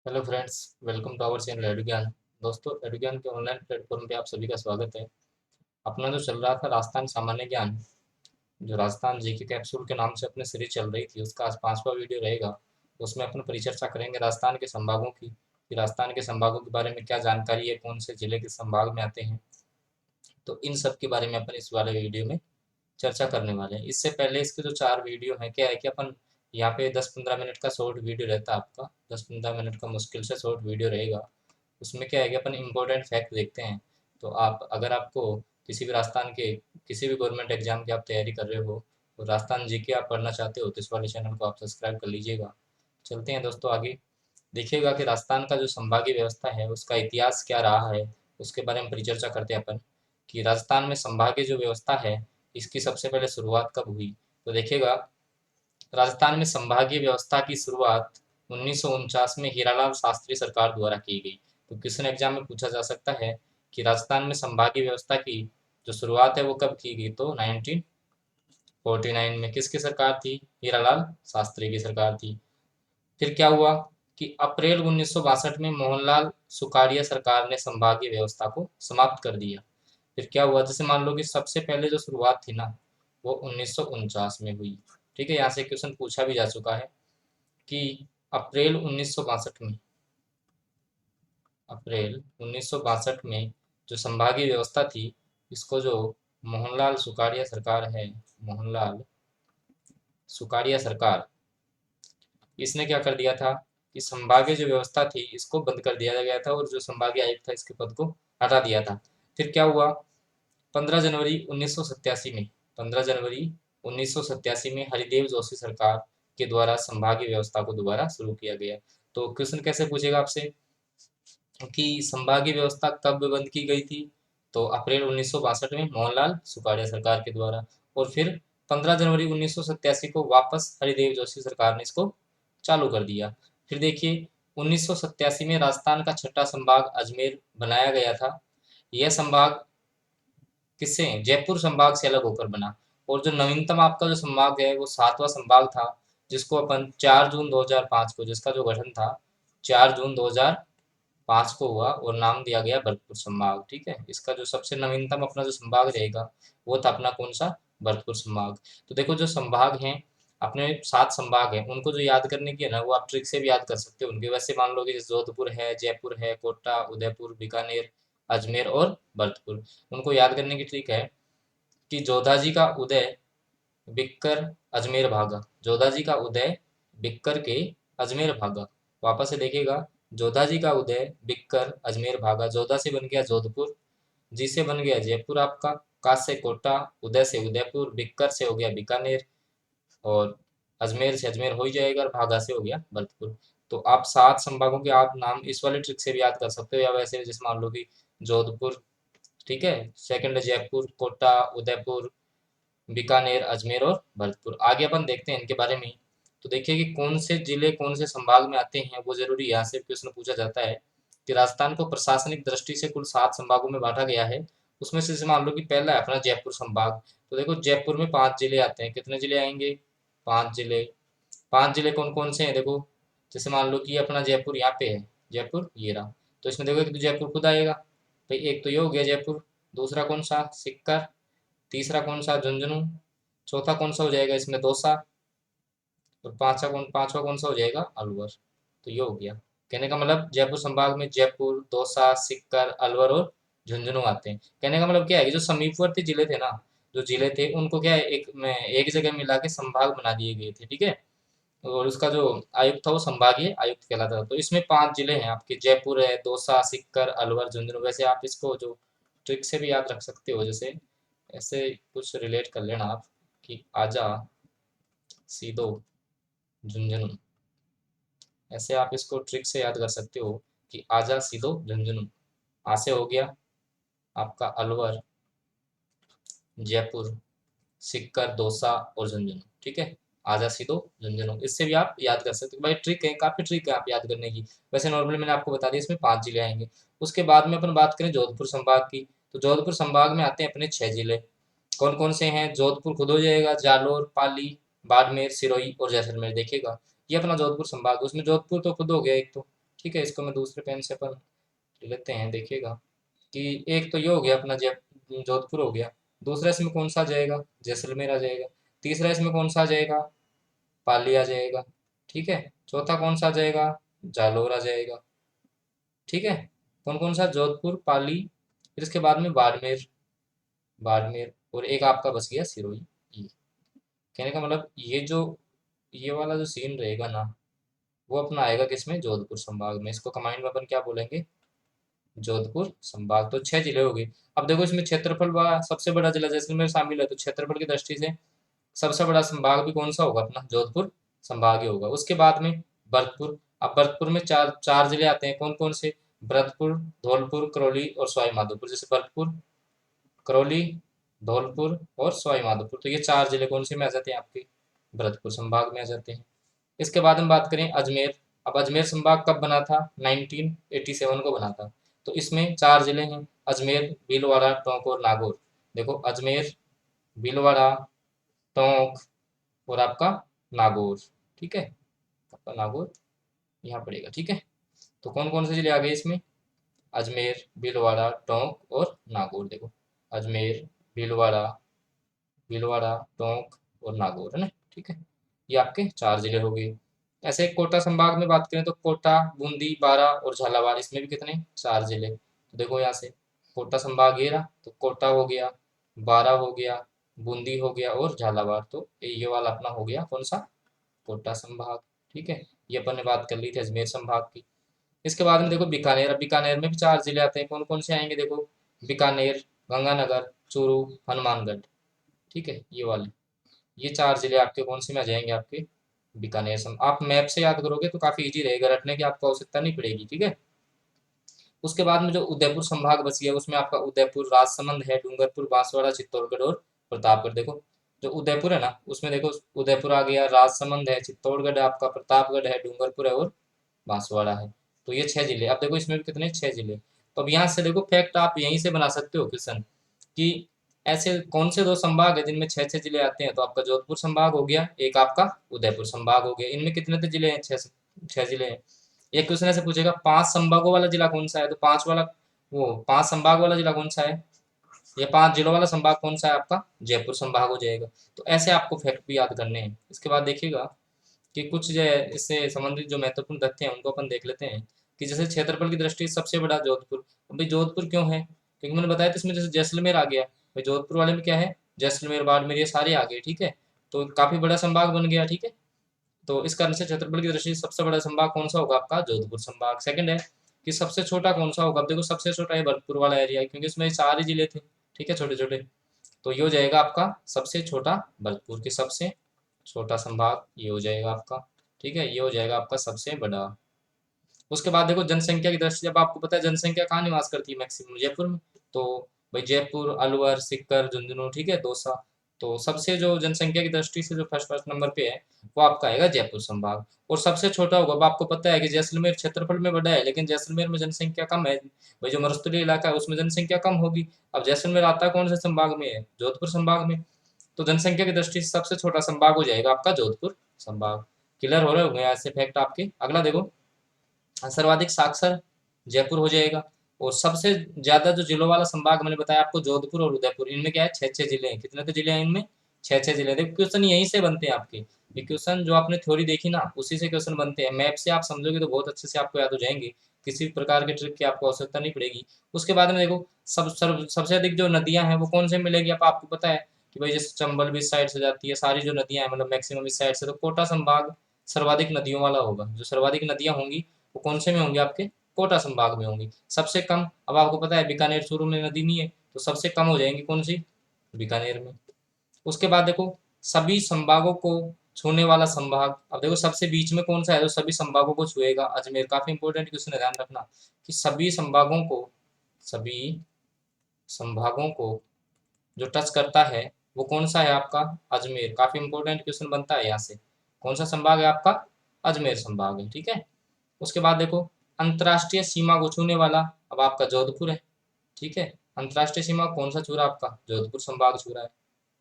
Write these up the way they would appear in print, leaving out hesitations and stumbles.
Hello friends, welcome to our channel Edugyan. दोस्तों, एडुज्ञान के online platform पे आप सभी का स्वागत है। अपना जो चल रहा था राजस्थान सामान्य ज्ञान, जो राजस्थान जीके कैप्सूल के नाम से अपनी सीरीज चल रही थी, उसका आज 5वां वीडियो रहेगा। उसमें अपन परिचर्चा करेंगे राजस्थान के संभागों की, कि राजस्थान के संभागों के बारे में क्या जानकारी है, कौन से जिले के संभाग में आते हैं। तो इन सब के बारे में अपन इस वाले वीडियो में चर्चा करने वाले हैं। इससे पहले इसके जो 4 वीडियो हैं, क्या है कि अपन यहाँ पे 10-15 मिनट का शॉर्ट वीडियो रहता है आपका, 10-15 मिनट का मुश्किल से शॉर्ट वीडियो रहेगा। उसमें क्या है कि अपन इम्पोर्टेंट फैक्ट देखते हैं। तो आप अगर आपको किसी भी राजस्थान के किसी भी गवर्नमेंट एग्जाम की आप तैयारी कर रहे हो, तो राजस्थान जीके आप पढ़ना चाहते हो, तो इस वाले चैनल को आप सब्सक्राइब कर लीजिएगा। चलते हैं दोस्तों आगे। देखिएगा कि राजस्थान का जो संभागीय व्यवस्था है उसका इतिहास क्या रहा है, उसके बारे में परिचर्चा करते हैं अपन, कि राजस्थान में संभागीय जो व्यवस्था है इसकी सबसे पहले शुरुआत कब हुई। तो देखिएगा, राजस्थान में संभागीय व्यवस्था की शुरुआत 1949 में हीरालाल शास्त्री सरकार द्वारा की गई। तो क्वेश्चन एग्जाम में पूछा जा सकता है कि राजस्थान में संभागीय व्यवस्था की जो शुरुआत है वो कब की गई, तो 1949 में। किसकी सरकार थी? हीरालाल शास्त्री की सरकार थी। फिर क्या हुआ कि अप्रैल 1962 में मोहनलाल सुखाड़िया सरकार ने संभागीय व्यवस्था को समाप्त कर दिया। फिर क्या हुआ, जैसे मान लो कि सबसे पहले जो शुरुआत थी ना, वो 1949 में हुई। ठीक है, यहाँ से क्वेश्चन पूछा भी जा चुका है कि अप्रैल 1962 में, अप्रैल 1962 में जो संभागीय व्यवस्था थी, इसको जो मोहनलाल सुखाड़िया सरकार है, मोहनलाल सुखाड़िया सरकार, इसने क्या कर दिया था कि संभागीय जो व्यवस्था थी इसको बंद कर दिया गया था, और जो संभागीय आयुक्त था इसके पद को हटा दिया था। फिर क्या हुआ, 15 जनवरी 1987 में, 15 जनवरी 1987 में हरिदेव जोशी सरकार के द्वारा संभागीय व्यवस्था को दोबारा शुरू किया गया। तो क्वेश्चन कैसे पूछेगा आपसे कि संभागीय व्यवस्था कब बंद की गई थी, तो अप्रैल 1962 में मोहनलाल सुखाड़िया सरकार के द्वारा। और फिर 15 जनवरी 1987 को वापस हरिदेव जोशी सरकार ने इसको चालू कर दिया। फिर देखिए, 1987 में राजस्थान का छठा संभाग अजमेर बनाया गया था। यह संभाग किससे? जयपुर संभाग से अलग होकर बना। और जो नवीनतम आपका जो संभाग है वो 7वां संभाग था, जिसको अपन 4 जून 2005 को, जिसका जो गठन था 4 जून 2005 को हुआ, और नाम दिया गया भरतपुर संभाग। ठीक है, इसका जो सबसे नवीनतम अपना जो संभाग रहेगा वो था अपना कौन सा? भरतपुर संभाग। तो देखो, जो संभाग हैं अपने 7 संभाग हैं, उनको जो याद करने की है ना, वो आप ट्रिक से भी याद कर सकते हो उनके। वैसे मान लो कि जैसे जोधपुर है, जयपुर है, कोटा, उदयपुर, बीकानेर, अजमेर और भरतपुर। उनको याद करने की ट्रिक है कि जोधाजी का उदय बिक्कर अजमेर भागा, जोधाजी का उदय बिक्कर के अजमेर भागा। वापस से देखिएगा, जोधाजी का उदय बिक्कर अजमेर भागा। जोधा से बन गया जोधपुर, जी से बन गया जयपुर आपका, का से कोटा, उदय से उदयपुर, बिक्कर से हो गया बीकानेर, और अजमेर से अजमेर हो ही जाएगा, और भागा से हो गया भरतपुर। तो आप 7 संभागों के आप नाम इस वाले ट्रिक से भी याद कर सकते हो, या वैसे जैसे मान लो कि जोधपुर, ठीक है, सेकंड जयपुर, कोटा, उदयपुर, बीकानेर, अजमेर और भरतपुर। आगे अपन देखते हैं इनके बारे में। तो देखिए कि कौन से जिले कौन से संभाग में आते हैं, वो जरूरी यहाँ से प्रश्न पूछा जाता है। कि राजस्थान को प्रशासनिक दृष्टि से कुल 7 संभागों में बांटा गया है। उसमें से मान लो कि पहला है अपना जयपुर संभाग। तो देखो, जयपुर में 5 जिले आते हैं। कितने जिले आएंगे? 5 जिले। 5 जिले कौन कौन से हैं देखो, जैसे मान लो कि अपना जयपुर यहाँ पे है, जयपुर ये रहा। तो इसमें देखो कि तो जयपुर खुद आएगा भाई। एक तो ये हो गया जयपुर, दूसरा कौन सा? सिक्कर, तीसरा कौन सा? झुंझुनू, चौथा कौन सा हो जाएगा इसमें? दौसा, और पांचवा कौन सा हो जाएगा? अलवर। तो ये हो गया। कहने का मतलब जयपुर संभाग में जयपुर, दौसा, सिक्कर, अलवर और झुंझुनू आते हैं। कहने का मतलब क्या है कि जो समीपवर्ती जिले थे ना, जो जिले थे उनको क्या है, एक में एक जगह मिला के संभाग बना दिए गए थे। ठीक है, और उसका जो आयुक्त था वो संभागीय आयुक्त कहलाता था। तो इसमें 5 जिले हैं आपके, जयपुर है, दौसा, सिक्कर, अलवर, झुंझुनू। वैसे आप इसको जो ट्रिक से भी याद रख सकते हो, जैसे ऐसे कुछ रिलेट कर लेना आप, कि आजा सीधो झुंझुनू। ऐसे आप इसको ट्रिक से याद कर सकते हो कि आजा सीधो झुंझुनू। आ से हो गया आपका अलवर, जयपुर, सिक्कर, दौसा और झुंझुनू। ठीक है, आजा सीधो झुंझुनू। इससे भी आप याद कर सकते हो भाई। ट्रिक है, काफी ट्रिक है आप याद करने की। वैसे नॉर्मली मैंने आपको बता दिया इसमें 5 जिले आएंगे। उसके बाद में अपन बात करें जोधपुर संभाग की, तो जोधपुर संभाग में आते हैं अपने 6 जिले। कौन कौन से हैं? जोधपुर खुद हो जाएगा, जालोर, पाली, बाड़मेर, सिरोही और जैसलमेर। देखिएगा, ये अपना जोधपुर संभाग, उसमें जोधपुर तो खुद हो गया एक तो, ठीक है, इसको मैं दूसरे पेन से अपन लेते हैं, देखिएगा कि एक तो ये हो गया अपना जोधपुर हो गया। दूसरा इसमें कौन सा आ जाएगा, जैसलमेर आ जाएगा। तीसरा इसमें कौन सा आ जाएगा, पाली आ जाएगा। ठीक है, चौथा कौन सा आ जाएगा, जालोर आ जाएगा। ठीक है, कौन कौन सा, जोधपुर, पाली, फिर इसके बाद में बाड़मेर, बाड़मेर, और एक आपका बच गया सिरोही। ये कहने का मतलब ये वाला जो सीन रहेगा ना, वो अपना आएगा किसमें, जोधपुर संभाग में। इसको कमांड में अपन क्या बोलेंगे, जोधपुर संभाग। तो 6 जिले हो गए। अब देखो इसमें क्षेत्रफल वाला सबसे बड़ा जिला जैसलमेर शामिल है, तो क्षेत्रफल की दृष्टि से सबसे बड़ा संभाग भी कौन सा होगा, अपना जोधपुर संभाग ही होगा। उसके बाद में भरतपुर। अब भरतपुर में चार चार जिले आते हैं, कौन कौन से, भरतपुर, धौलपुर, करौली और सवाई माधोपुर। जैसे भरतपुर, करौली, धौलपुर और सवाई माधोपुर, तो ये 4 जिले कौन से में आ जाते हैं, आपके भरतपुर संभाग में आ जाते हैं। इसके बाद हम बात करें अजमेर। अब अजमेर संभाग कब बना था, 1987 को बना था। तो इसमें 4 जिले हैं, अजमेर, भीलवाड़ा, टोंक और नागौर। देखो अजमेर, भीलवाड़ा, टोंक और आपका नागौर। ठीक है, आपका नागौर यहाँ पड़ेगा। ठीक है, तो कौन कौन से जिले आ गए इसमें, अजमेर, भीलवाड़ा, टोंक और नागौर। देखो अजमेर, भीलवाड़ा, टोंक और नागौर, है ना। ठीक है, ये आपके 4 जिले हो गए। ऐसे कोटा संभाग में बात करें तो कोटा, बूंदी, बारा और झालावाड़, इसमें भी कितने, 4 जिले। तो देखो यहाँ से कोटा संभाग ये रहा, तो कोटा हो गया, बारा हो गया, बूंदी हो गया और झालावाड़। तो ये वाला अपना हो गया कौन सा, कोटा संभाग। ठीक है, ये अपन ने बात कर ली थी अजमेर संभाग की। इसके बाद में देखो बीकानेर। अब बीकानेर में भी 4 जिले आते हैं, कौन कौन से आएंगे, देखो बीकानेर, गंगानगर, चूरू, हनुमानगढ़। ठीक है, ये वाले, ये 4 जिले आपके कौन से में आ जाएंगे, आपके बीकानेर सम। आप मैप से याद करोगे तो काफी इजी रहेगा, रटने की आपको आवश्यकता नहीं पड़ेगी। ठीक है, उसके बाद में जो उदयपुर संभाग बच गया, उसमें आपका उदयपुर, राजसमंद है, डूंगरपुर, बांसवाड़ा, चित्तौड़गढ़ और प्रतापगढ़। देखो जो उदयपुर है ना, उसमें देखो उदयपुर आ गया, राजसमंद है, चित्तौड़गढ़ है, आपका प्रतापगढ़ है, डूंगरपुर है और बांसवाड़ा है। तो ये 6 जिले। अब देखो इसमें भी कितने, 6 जिले। तो अब यहाँ से देखो फैक्ट आप यहीं से बना सकते हो क्वेश्चन, कि ऐसे कौन से 2 संभाग है जिनमें 6-6 जिले आते हैं। तो आपका जोधपुर संभाग हो गया, एक आपका उदयपुर संभाग हो गया। इनमें कितने तो जिले हैं, 6 6 जिले हैं। एक क्वेश्चन ऐसे पूछेगा 5 संभागों वाला जिला कौन सा है, तो 5 वाला, वो 5 संभाग वाला जिला कौन सा है, या 5 जिलों वाला संभाग कौन सा है, आपका जयपुर संभाग हो जाएगा। तो ऐसे आपको फैक्ट भी याद करने हैं। इसके बाद देखिएगा कि कुछ जो है इससे संबंधित जो महत्वपूर्ण तथ्य हैं उनको अपन देख लेते हैं, कि जैसे क्षेत्रफल की दृष्टि से सबसे बड़ा जोधपुर। अभी जोधपुर क्यों है, क्योंकि मैंने बताया था इसमें जैसे जैसलमेर आ गया, भाई जोधपुर वाले में क्या है, जैसलमेर, बाड़मेर, ये सारे आ गए। ठीक है, तो काफी बड़ा संभाग बन गया। ठीक है, तो इस कारण से क्षेत्रफल की दृष्टि से सबसे बड़ा संभाग कौन सा होगा, आपका जोधपुर संभाग। सेकंड है कि सबसे छोटा कौन सा होगा। अब देखो सबसे छोटा है भरतपुर वाला एरिया, क्योंकि इसमें 4 ही जिले थे। ठीक है, छोटे छोटे। तो ये हो जाएगा आपका सबसे छोटा, भरतपुर के सबसे छोटा संभाग ये हो जाएगा आपका। ठीक है, ये हो जाएगा आपका सबसे बड़ा। उसके बाद देखो जनसंख्या की दृष्टि से, जब आपको पता है जनसंख्या कहाँ निवास करती है मैक्सिमम, जयपुर में। तो भाई जयपुर, अलवर, सीकर, झुंझुनू, ठीक है, दौसा। तो सबसे जो जनसंख्या की दृष्टि से जो फर्स्ट फर्स्ट नंबर पे है, वो आपका आएगा जयपुर संभाग। और सबसे छोटा होगा, अब आपको पता है कि जैसलमेर क्षेत्रफल में बड़ा है, लेकिन जैसलमेर में जनसंख्या कम है। भाई जो मरुस्थलीय इलाका है उसमें जनसंख्या कम होगी। अब जैसलमेर आता कौन से संभाग में है, जोधपुर संभाग में। तो जनसंख्या की दृष्टि से सबसे छोटा संभाग हो जाएगा आपका जोधपुर संभाग। क्लियर हो रहे होंगे ऐसे फैक्ट आपके। अगला देखो, सर्वाधिक साक्षर जयपुर हो जाएगा। और सबसे ज्यादा जो जिलों वाला संभाग मैंने बताया आपको, जोधपुर और उदयपुर, इनमें क्या है, 6 6 जिले हैं। कितने तो जिले हैं इनमें, 6 6 जिले। देखो क्वेश्चन यहीं से बनते हैं आपके, ये क्वेश्चन जो आपने थ्योरी देखी ना उसी से क्वेश्चन बनते हैं। मैप से आप समझोगे तो बहुत अच्छे से आपको याद हो जाएंगे, किसी भी प्रकार के ट्रिक की आपको आवश्यकता नहीं पड़ेगी। उसके बाद में देखो सबसे अधिक जो नदियां हैं वो कौन से मिलेगी, आपको पता है कि भाई जैसे चंबल भी इस साइड से जाती है, सारी जो नदियां हैं मतलब मैक्सिमम इस साइड से। तो कोटा संभाग सर्वाधिक नदियों वाला होगा, जो सर्वाधिक नदियां होंगी वो कौन से में होंगे, आपके कोटा संभाग में होंगी। सबसे कम, अब आपको पता है बीकानेर चूरू में नदी नहीं है, तो सबसे कम हो जाएंगी कौन सी, बीकानेर में। उसके बाद देखो सभी संभागों को छूने वाला संभाग। अब देखो सबसे बीच में कौन सा है जो सभी संभागों को छुएगा, अजमेर। काफी इंपॉर्टेंट क्वेश्चन है, ध्यान रखना कि सभी संभागों को जो टच करता है वो कौन सा है, आपका अजमेर। काफी इंपॉर्टेंट क्वेश्चन बनता है यहाँ से। कौन सा संभाग है आपका, अजमेर संभाग है। ठीक है, उसके बाद देखो अंतर्राष्ट्रीय सीमा को छूने वाला, अब आपका जोधपुर है। ठीक है, अंतर्राष्ट्रीय सीमा कौन सा छू रहा है, आपका जोधपुर संभाग छू रहा है।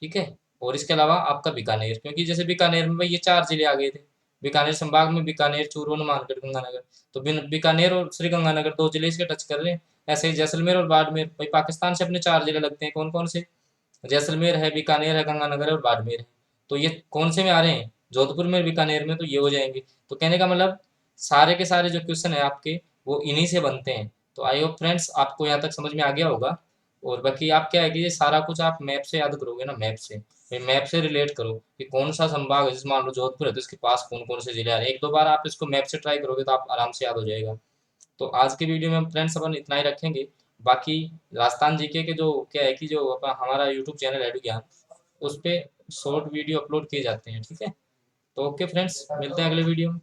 ठीक है, और इसके अलावा आपका बीकानेर, क्योंकि जैसे बीकानेर में भाई ये 4 जिले आ गए थे। बीकानेर संभाग में बीकानेर, चूरू, हनुमानगढ़, गंगानगर। तो बीकानेर और श्री गंगानगर 2 जिले इसके टच कर रहे हैं। ऐसे ही जैसलमेर और बाड़मेर, भाई पाकिस्तान से अपने 4 जिले लगते हैं, कौन कौन से? जैसलमेर है, बीकानेर है, गंगानगर है और बाड़मेर है। तो ये कौन से में आ रहे हैं? जोधपुर में, बीकानेर में, तो ये हो जाएंगे। तो कहने का मतलब सारे के सारे जो क्वेश्चन है आपके वो इन्हीं से बनते हैं। तो आई होप फ्रेंड्स आपको यहाँ तक समझ में आ गया होगा। और बाकी आप क्या है कि ये सारा कुछ आप मैप से याद करोगे ना, मैप से, भाई मैप से रिलेट करो कि कौन सा संभाग है, जैसे मान लो जोधपुर है तो इसके पास कौन कौन से जिले आ रहे हैं। 1-2 बार आप इसको मैप से ट्राई करोगे तो आप आराम से याद हो जाएगा। तो आज के वीडियो में हम फ्रेंड्स अपन इतना ही रखेंगे। बाकी राजस्थान जीके के जो क्या है कि जो अपन हमारा यूट्यूब चैनल एडू ज्ञान, उस पे शॉर्ट वीडियो अपलोड किए जाते हैं, ठीक है। तो ओके फ्रेंड्स, मिलते हैं अगले वीडियो में।